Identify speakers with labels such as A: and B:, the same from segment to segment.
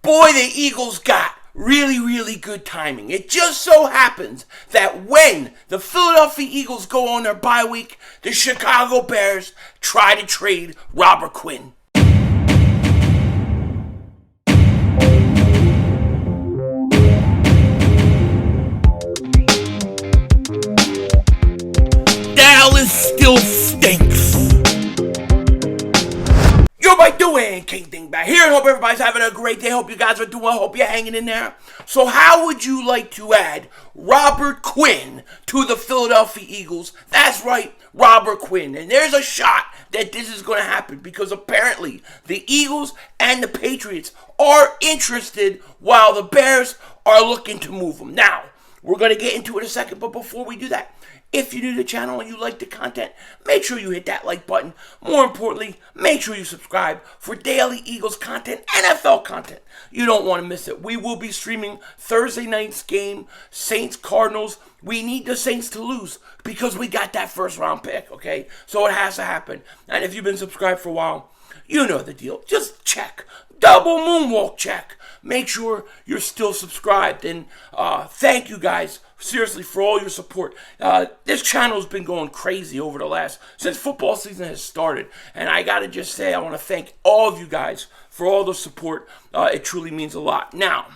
A: Boy, the Eagles got really good timing. It just so happens that when the Philadelphia Eagles go on their bye week, the Chicago Bears try to trade Robert Quinn. Dallas still stinks. Yo, what you doing? King Dingbat here, and hope everybody's having a great day. Hope you guys are doing well. Hope you're hanging in there. So how would you like to add Robert Quinn to the Philadelphia Eagles? That's right, Robert Quinn. And there's a shot that this is going to happen because apparently the Eagles and the Patriots are interested while the Bears are looking to move them. Now, we're going to get into it in a second, but before we do that, if you're new to the channel and you like the content, make sure you hit that like button. More importantly, make sure you subscribe for daily Eagles content, NFL content. You don't want to miss it. We will be streaming Thursday night's game, Saints-Cardinals. We need the Saints to lose because we got that first round pick, okay? So it has to happen. And if you've been subscribed for a while, you know the deal. Just check. Double moonwalk check. Make sure you're still subscribed. And thank you guys, seriously, for all your support. This channel has been going crazy over the since football season has started. And I got to just say, I want to thank all of you guys for all the support. It truly means a lot. Now,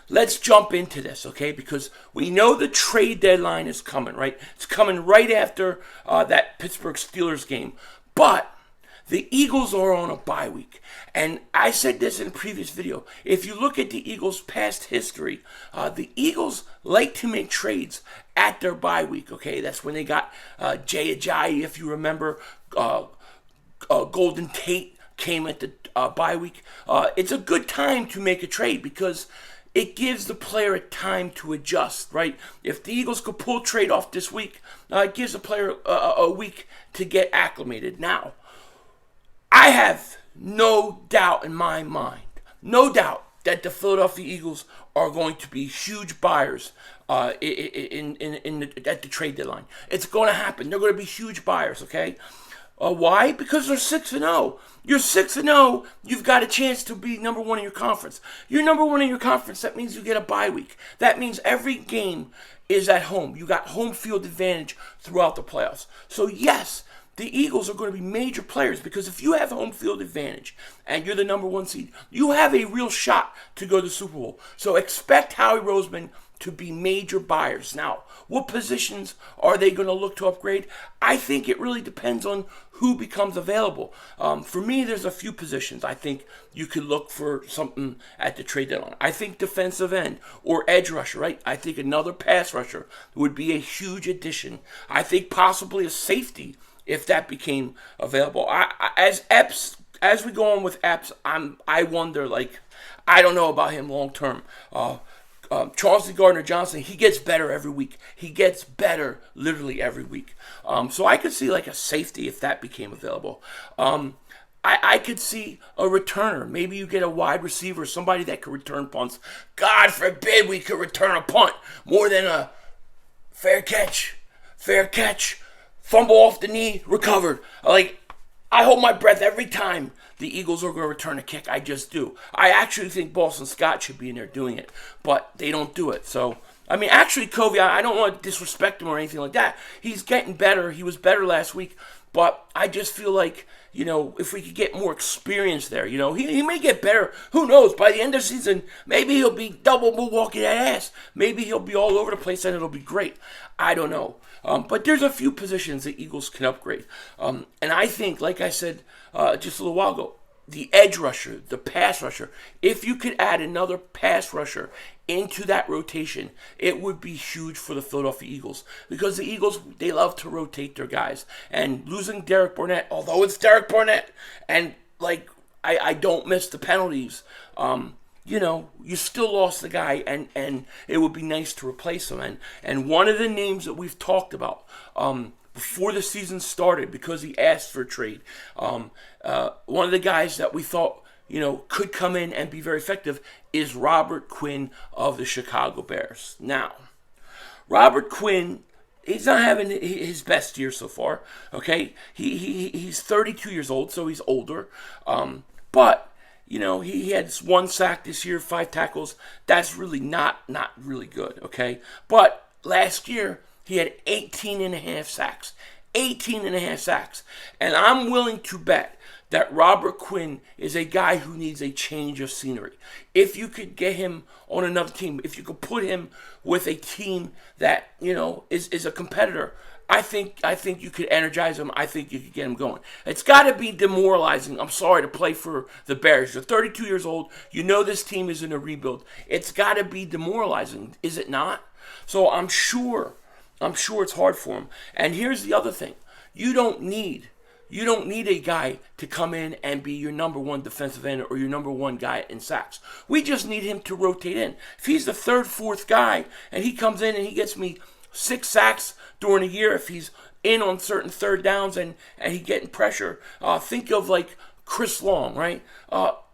A: let's jump into this, okay? Because we know the trade deadline is coming, right? It's coming right after that Pittsburgh Steelers game. But the Eagles are on a bye week. And I said this in a previous video. If you look at the Eagles' past history, the Eagles like to make trades at their bye week, okay? That's when they got Jay Ajayi, if you remember. Golden Tate came at the bye week. It's a good time to make a trade because it gives the player a time to adjust, right? If the Eagles could pull a trade off this week, it gives the player a week to get acclimated. Now, I have no doubt in my mind, no doubt that the Philadelphia Eagles are going to be huge buyers at the trade deadline. It's going to happen. They're going to be huge buyers, okay? Why? Because they're 6-0. You're 6-0. You've got a chance to be number one in your conference. You're number one in your conference. That means you get a bye week. That means every game is at home. You got home field advantage throughout the playoffs. So yes, the Eagles are going to be major players because if you have home field advantage and you're the number one seed, you have a real shot to go to the Super Bowl. So expect Howie Roseman to be major buyers. Now, what positions are they going to look to upgrade? I think it really depends on who becomes available. For me, there's a few positions. I think you could look for something at the trade deadline. I think defensive end or edge rusher, right? I think another pass rusher would be a huge addition. I think possibly a safety if that became available. As we go on with Epps, I wonder, like, I don't know about him long term. Chauncey Gardner-Johnson, he gets better every week. He gets better literally every week. So I could see like a safety if that became available. I could see a returner. Maybe you get a wide receiver, somebody that could return punts. God forbid we could return a punt more than a fair catch, fumble off the knee, recovered. Like, I hold my breath every time the Eagles are going to return a kick. I just do. I actually think Boston Scott should be in there doing it, but they don't do it. So, I mean, actually, Covey, I don't want to disrespect him or anything like that. He's getting better. He was better last week, but I just feel like, you know, if we could get more experience there, you know, he may get better. Who knows? By the end of the season, maybe he'll be double walking that ass. Maybe he'll be all over the place and it'll be great. I don't know. But there's a few positions the Eagles can upgrade. And I think, like I said just a little while ago, the edge rusher, the pass rusher, if you could add another pass rusher into that rotation, it would be huge for the Philadelphia Eagles. Because the Eagles, they love to rotate their guys. And losing Derek Barnett, although it's Derek Barnett, and like I don't miss the penalties, you know, you still lost the guy, and it would be nice to replace him. And one of the names that we've talked about before the season started, because he asked for a trade, one of the guys that we thought, you know, could come in and be very effective is Robert Quinn of the Chicago Bears. Now, Robert Quinn, he's not having his best year so far, okay? He's 32 years old, so he's older. But he had 1 sack this year, 5 tackles. That's really not really good, okay? But last year, he had 18 and a half sacks. 18 and a half sacks. And I'm willing to bet that Robert Quinn is a guy who needs a change of scenery. If you could get him on another team, if you could put him with a team that, is a competitor, I think you could energize him. I think you could get him going. It's got to be demoralizing, I'm sorry, to play for the Bears. You're 32 years old. You know this team is in a rebuild. It's got to be demoralizing, is it not? So I'm sure it's hard for him. And here's the other thing. You don't need a guy to come in and be your number one defensive end or your number one guy in sacks. We just need him to rotate in. If he's the third, fourth guy, and he comes in and he gets me 6 sacks during a year, if he's in on certain third downs and he's getting pressure, think of like Chris Long, right?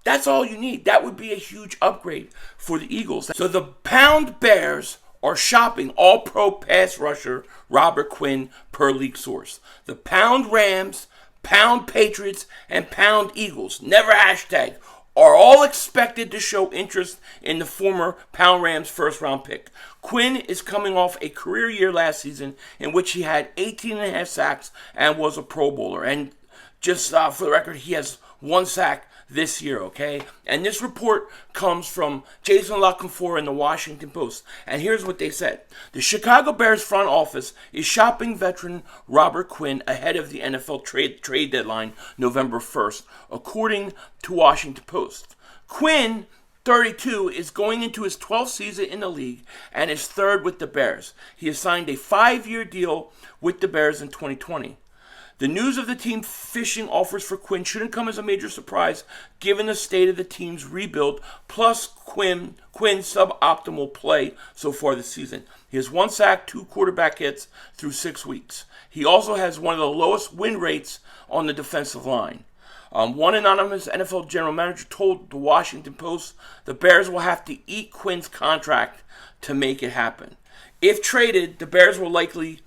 A: That's all you need. That would be a huge upgrade for the Eagles. So the Pound Bears are shopping all-pro pass rusher Robert Quinn per league source. The Pound Rams, Pound Patriots, and Pound Eagles, never hashtag, are all expected to show interest in the former Pound Rams first-round pick. Quinn is coming off a career year last season in which he had 18 and a half sacks and was a Pro Bowler. And just for the record, he has 1 sack this year, okay? And this report comes from Jason LaConfort in the Washington Post. And here's what they said. The Chicago Bears front office is shopping veteran Robert Quinn ahead of the NFL trade deadline November 1st, according to Washington Post. Quinn, 32, is going into his 12th season in the league and is third with the Bears. He has signed a 5-year deal with the Bears in 2020. The news of the team fishing offers for Quinn shouldn't come as a major surprise given the state of the team's rebuild, plus Quinn's suboptimal play so far this season. He has 1 sack, 2 quarterback hits through 6 weeks. He also has one of the lowest win rates on the defensive line. One anonymous NFL general manager told the Washington Post the Bears will have to eat Quinn's contract to make it happen. If traded, the Bears will likely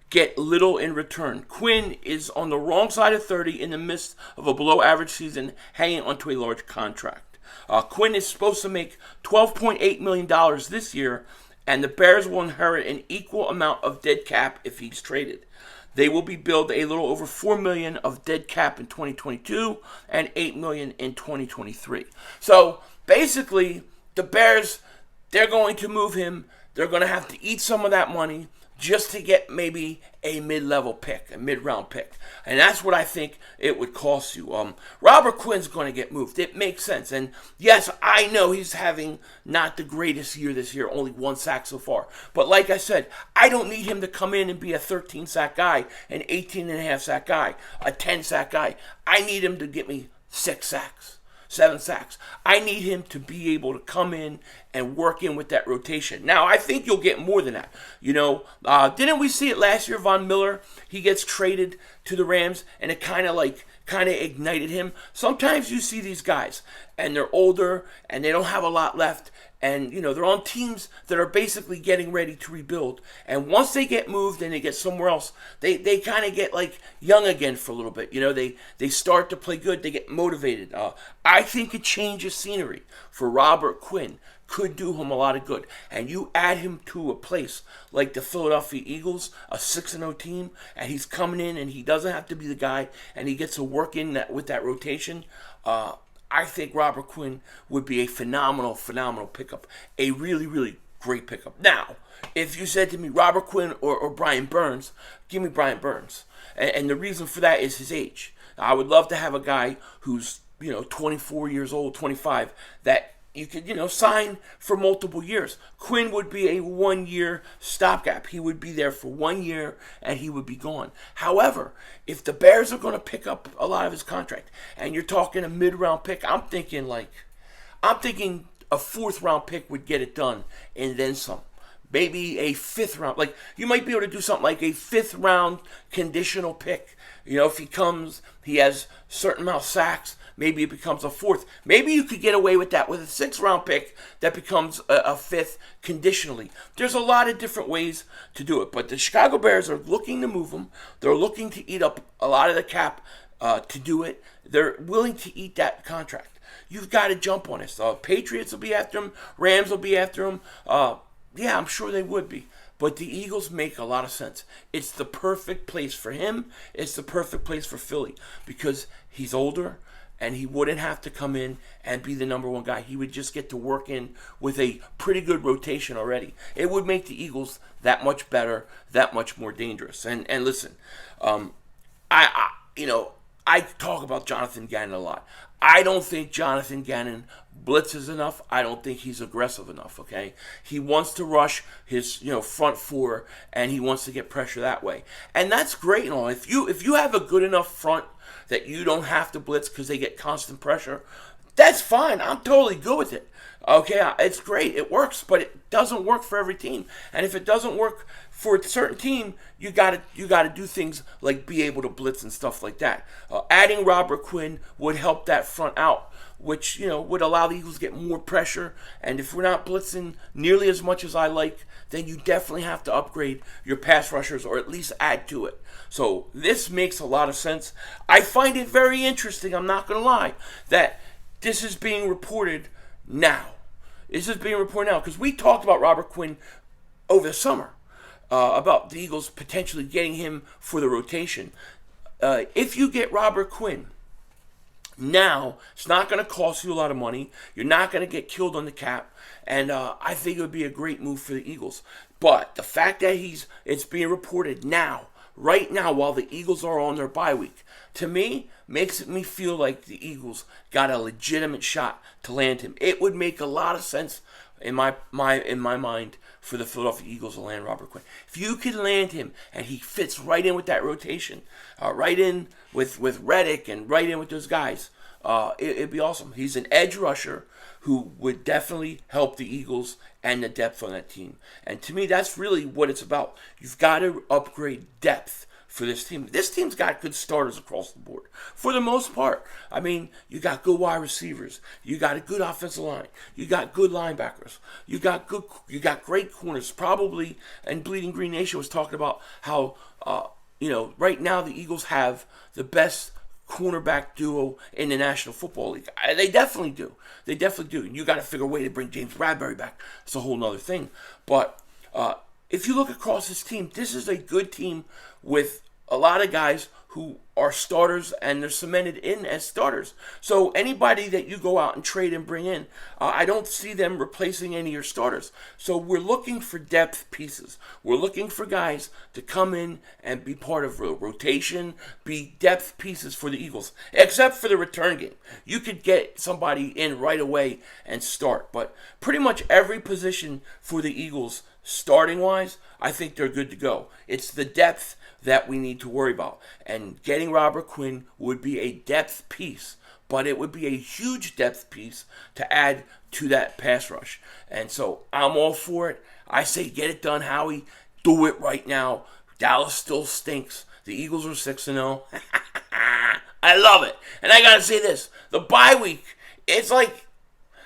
A: get little in return. Quinn is on the wrong side of 30 in the midst of a below-average season, hanging onto a large contract. Quinn is supposed to make $12.8 million this year, and the Bears will inherit an equal amount of dead cap if he's traded. They will be billed a little over $4 million of dead cap in 2022 and $8 million in 2023. So basically, the Bears, they're going to move him. They're going to have to eat some of that money just to get maybe a mid-level pick, a mid-round pick. And that's what I think it would cost you. Robert Quinn's going to get moved. It makes sense. And yes, I know he's having not the greatest year this year, only 1 sack so far. But like I said, I don't need him to come in and be a 13-sack guy, an 18-and-a-half-sack guy, a 10-sack guy. I need him to get me 6 sacks. 7 sacks. I need him to be able to come in and work in with that rotation. Now, I think you'll get more than that. Didn't we see it last year? Von Miller, he gets traded to the Rams, and it kind of ignited him. Sometimes you see these guys, and they're older, and they don't have a lot left, and, they're on teams that are basically getting ready to rebuild. And once they get moved and they get somewhere else, they kind of get, young again for a little bit. They start to play good. They get motivated. I think a change of scenery for Robert Quinn could do him a lot of good. And you add him to a place like the Philadelphia Eagles, a 6-0 team, and he's coming in and he doesn't have to be the guy, and he gets to work in that with that rotation. I think Robert Quinn would be a phenomenal pickup. A really, really great pickup. Now, if you said to me, Robert Quinn or Brian Burns, give me Brian Burns. And the reason for that is his age. I would love to have a guy who's, 24 years old, 25, that you could, sign for multiple years. Quinn would be a 1-year stopgap. He would be there for 1 year and he would be gone. However, if the Bears are going to pick up a lot of his contract and you're talking a mid-round pick, I'm thinking a 4th-round pick would get it done and then some. Maybe a 5th round. You might be able to do something like a 5th round conditional pick. If he has a certain amount of sacks, maybe it becomes a 4th. Maybe you could get away with that with a 6th round pick that becomes a 5th conditionally. There's a lot of different ways to do it. But the Chicago Bears are looking to move him. They're looking to eat up a lot of the cap to do it. They're willing to eat that contract. you've got to jump on this. Patriots will be after him. Rams will be after him. Yeah, I'm sure they would be. But the Eagles make a lot of sense. It's the perfect place for him. It's the perfect place for Philly because he's older and he wouldn't have to come in and be the number one guy. He would just get to work in with a pretty good rotation already. It would make the Eagles that much better, that much more dangerous. And listen, I talk about Jonathan Gannon a lot. I don't think Jonathan Gannon blitzes enough. I don't think he's aggressive enough, okay? He wants to rush his, front four, and he wants to get pressure that way. And that's great and all. If you have a good enough front that you don't have to blitz because they get constant pressure, that's fine. I'm totally good with it. Okay, it's great. It works, but it doesn't work for every team. And if it doesn't work for a certain team, you gotta do things like be able to blitz and stuff like that. Adding Robert Quinn would help that front out, which would allow the Eagles to get more pressure. And if we're not blitzing nearly as much as I like, then you definitely have to upgrade your pass rushers or at least add to it. So this makes a lot of sense. I find it very interesting, I'm not gonna lie, that this is being reported now. This is being reported now because we talked about Robert Quinn over the summer about the Eagles potentially getting him for the rotation. If you get Robert Quinn now, it's not going to cost you a lot of money. You're not going to get killed on the cap, and I think it would be a great move for the Eagles. But the fact that it's being reported now, right now, while the Eagles are on their bye week, to me, makes me feel like the Eagles got a legitimate shot to land him. It would make a lot of sense in my mind for the Philadelphia Eagles to land Robert Quinn. If you could land him and he fits right in with that rotation, right in with Reddick and right in with those guys, it'd be awesome. He's an edge rusher who would definitely help the Eagles and the depth on that team. And to me, that's really what it's about. You've got to upgrade depth for this team. This team's got good starters across the board. For the most part. I mean, you got good wide receivers. You got a good offensive line. You got good linebackers. You got great corners. Probably, and Bleeding Green Nation was talking about how, right now the Eagles have the best cornerback duo in the National Football League. They definitely do. They definitely do. You got to figure a way to bring James Bradbury back. It's a whole nother thing. But if you look across this team, this is a good team with a lot of guys who are starters and they're cemented in as starters. So anybody that you go out and trade and bring in, I don't see them replacing any of your starters. So we're looking for depth pieces. We're looking for guys to come in and be part of rotation, be depth pieces for the Eagles, except for the return game. You could get somebody in right away and start. But pretty much every position for the Eagles, starting-wise, I think they're good to go. It's the depth that we need to worry about. And getting Robert Quinn would be a depth piece, but it would be a huge depth piece to add to that pass rush. And so I'm all for it. I say get it done, Howie. Do it right now. Dallas still stinks. The Eagles are 6-0. I love it. And I got to say this. The bye week, it's like,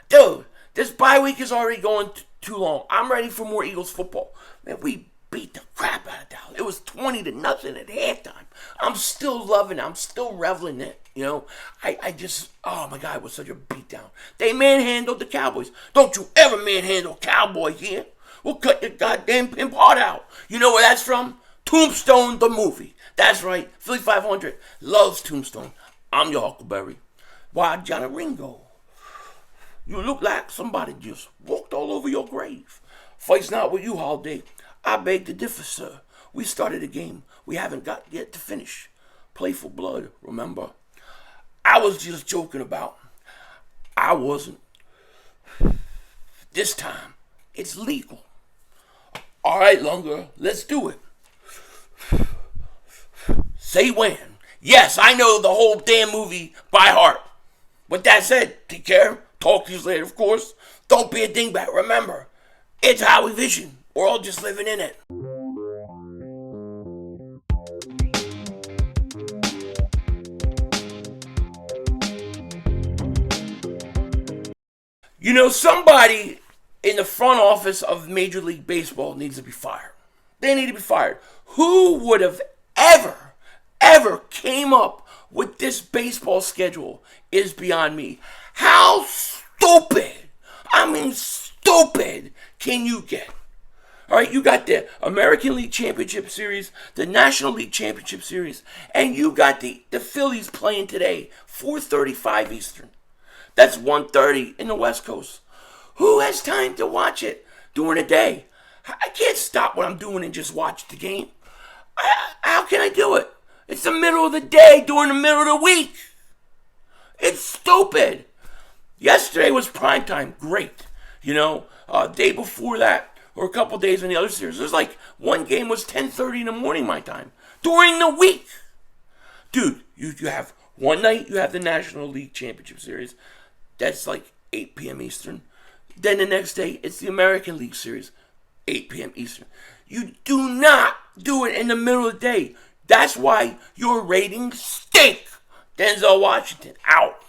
A: dude, this bye week is already going too long. I'm ready for more Eagles football. Man, we beat the crap out of Dallas. It was 20-0 at halftime. I'm still loving it. I'm still reveling in it. I just, oh my God, it was such a beatdown. They manhandled the Cowboys. Don't you ever manhandle Cowboys here. We'll cut your goddamn pimp heart out. You know where that's from? Tombstone the movie. That's right. Philly 500 loves Tombstone. I'm your Huckleberry. Why, Johnny Ringo? You look like somebody just walked all over your grave. Fight's not with you, Holiday. I beg to differ, sir. We started a game we haven't got yet to finish. Play for blood, remember? I was just joking about. I wasn't. This time, it's legal. All right, Lunger, let's do it. Say when. Yes, I know the whole damn movie by heart. With that said, take care. Talk to you later, of course. Don't be a dingbat. Remember, it's Howie Vision. We're all just living in it. Somebody in the front office of Major League Baseball needs to be fired. They need to be fired. Who would have ever came up with this baseball schedule is beyond me. How stupid, I mean stupid, can you get? All right, you got the American League Championship Series, the National League Championship Series, and you got the Phillies playing today, 4:35 Eastern. That's 1:30 in the West Coast. Who has time to watch it during the day? I can't stop what I'm doing and just watch the game. How can I do it? It's the middle of the day during the middle of the week. It's stupid. Yesterday was primetime. Great. Day before that, or a couple days in the other series, there's like one game was 10:30 in the morning my time. During the week. Dude, you have one night you have the National League Championship Series. That's like 8 p.m. Eastern. Then the next day, it's the American League Series, 8 p.m. Eastern. You do not do it in the middle of the day. That's why your ratings stink. Denzel Washington, out.